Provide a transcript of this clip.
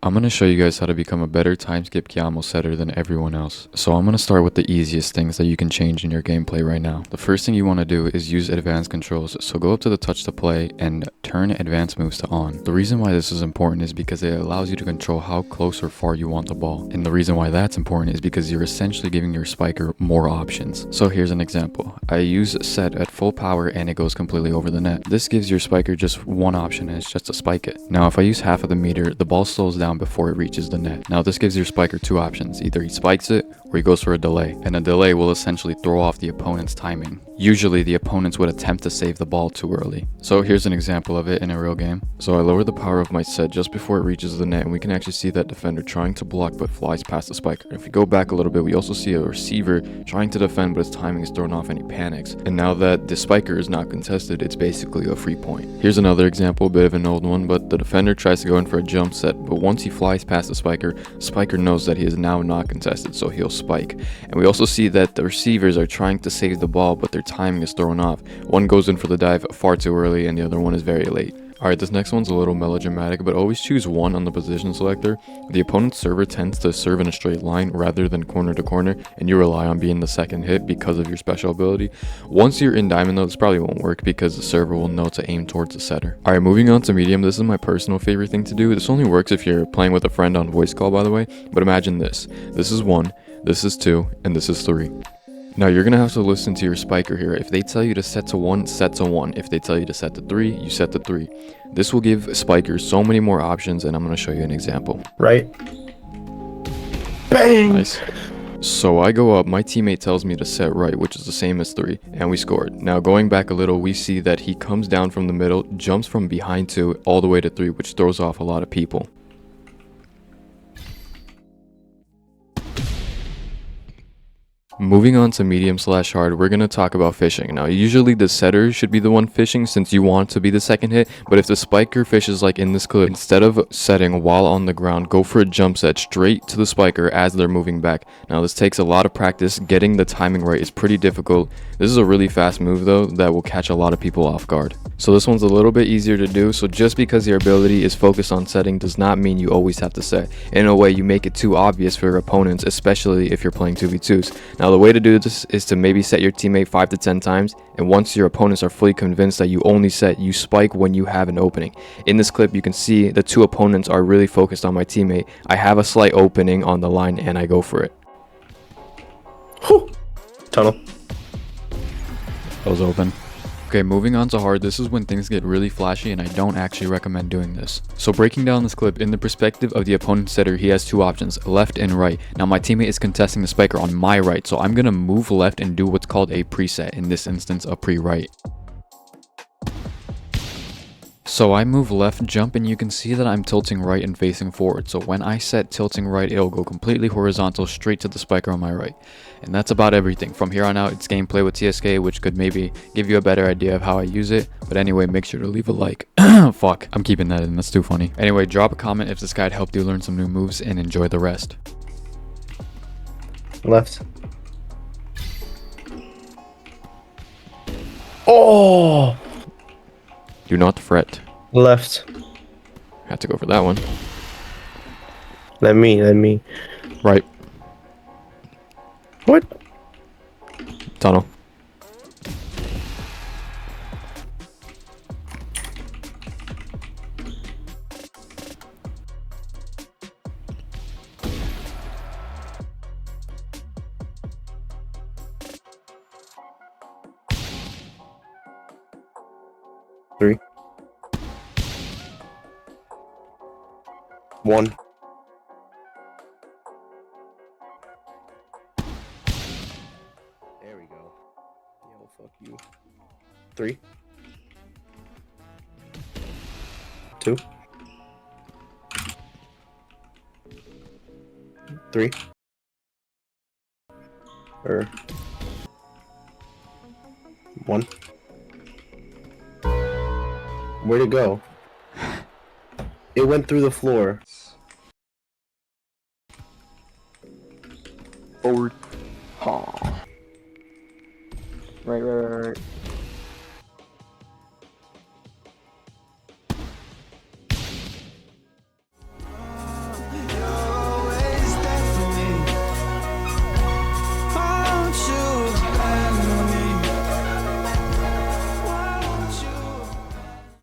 I'm going to show you guys how to become a better time skip Kyamo setter than everyone else. So I'm going to start with the easiest things that you can change in your gameplay right now. The first thing you want to do is use advanced controls. So go up to the touch to play and turn advanced moves to on. The reason why this is important is because it allows you to control how close or far you want the ball. And the reason why that's important is because you're essentially giving your spiker more options. So here's an example. I use set at full power and it goes completely over the net. This gives your spiker just one option, and it's just to spike it. Now if I use half of the meter, the ball slows down before it reaches the net. Now this gives your spiker two options. Either he spikes it or he goes for a delay, and a delay will essentially throw off the opponent's timing. Usually the opponents would attempt to save the ball too early. So here's an example of it in a real game. So I lower the power of my set just before it reaches the net, and we can actually see that defender trying to block but flies past the spiker. If we go back a little bit, we also see a receiver trying to defend but his timing is thrown off and he panics. And now that the spiker is not contested, it's basically a free point. Here's another example, a bit of an old one, but the defender tries to go in for a jump set, but once he flies past the spiker knows that he is now not contested, so he'll spike. And we also see that the receivers are trying to save the ball, but their timing is thrown off. One goes in for the dive far too early and the other one is very late. Alright, this next one's a little melodramatic, but always choose one on the position selector. The opponent's server tends to serve in a straight line rather than corner to corner, and you rely on being the second hit because of your special ability. Once you're in diamond though, this probably won't work because the server will know to aim towards the setter. Alright, moving on to medium. This is my personal favorite thing to do. This only works if you're playing with a friend on voice call, by the way, but imagine this. This is 1, this is 2, and this is 3. Now you're going to have to listen to your spiker here. If they tell you to set to 1, set to 1. If they tell you to set to 3, you set to 3. This will give spikers so many more options, and I'm going to show you an example. Right. Bang! Nice. So I go up, my teammate tells me to set right, which is the same as 3, and we scored. Now going back a little, we see that he comes down from the middle, jumps from behind 2 all the way to 3, which throws off a lot of people. Moving on to medium/hard, we're going to talk about fishing. Now usually the setter should be the one fishing since you want to be the second hit, but if the spiker fishes like in this clip, instead of setting while on the ground, go for a jump set straight to the spiker as they're moving back. Now this takes a lot of practice. Getting the timing right is pretty difficult. This is a really fast move though that will catch a lot of people off guard. So this one's a little bit easier to do, so just because your ability is focused on setting does not mean you always have to set. In a way, you make it too obvious for your opponents, especially if you're playing 2v2s. Now the way to do this is to maybe set your teammate 5 to 10 times, and once your opponents are fully convinced that you only set, you spike when you have an opening. In this clip you can see the two opponents are really focused on my teammate. I have a slight opening on the line and I go for it. Whew. Tunnel. That was open. Okay, moving on to hard. This is when things get really flashy and I don't actually recommend doing this. So breaking down this clip, in the perspective of the opponent setter, he has two options, left and right. Now my teammate is contesting the spiker on my right, so I'm gonna move left and do what's called a preset, in this instance a pre-right. So I move left, jump, and you can see that I'm tilting right and facing forward. So when I set tilting right, it'll go completely horizontal straight to the spiker on my right. And that's about everything. From here on out, it's gameplay with TSK, which could maybe give you a better idea of how I use it. But anyway, make sure to leave a like. Fuck, I'm keeping that in, that's too funny. Anyway, drop a comment if this guide helped you learn some new moves, and enjoy the rest. Left. Oh! Do not fret. Left. Had to go for that one. Let me. Right. What? Tunnel. Three. 1. There we go. Yo, fuck you. 3. 2. 3. 1. Where'd it go? It went through the floor. Forward. Right.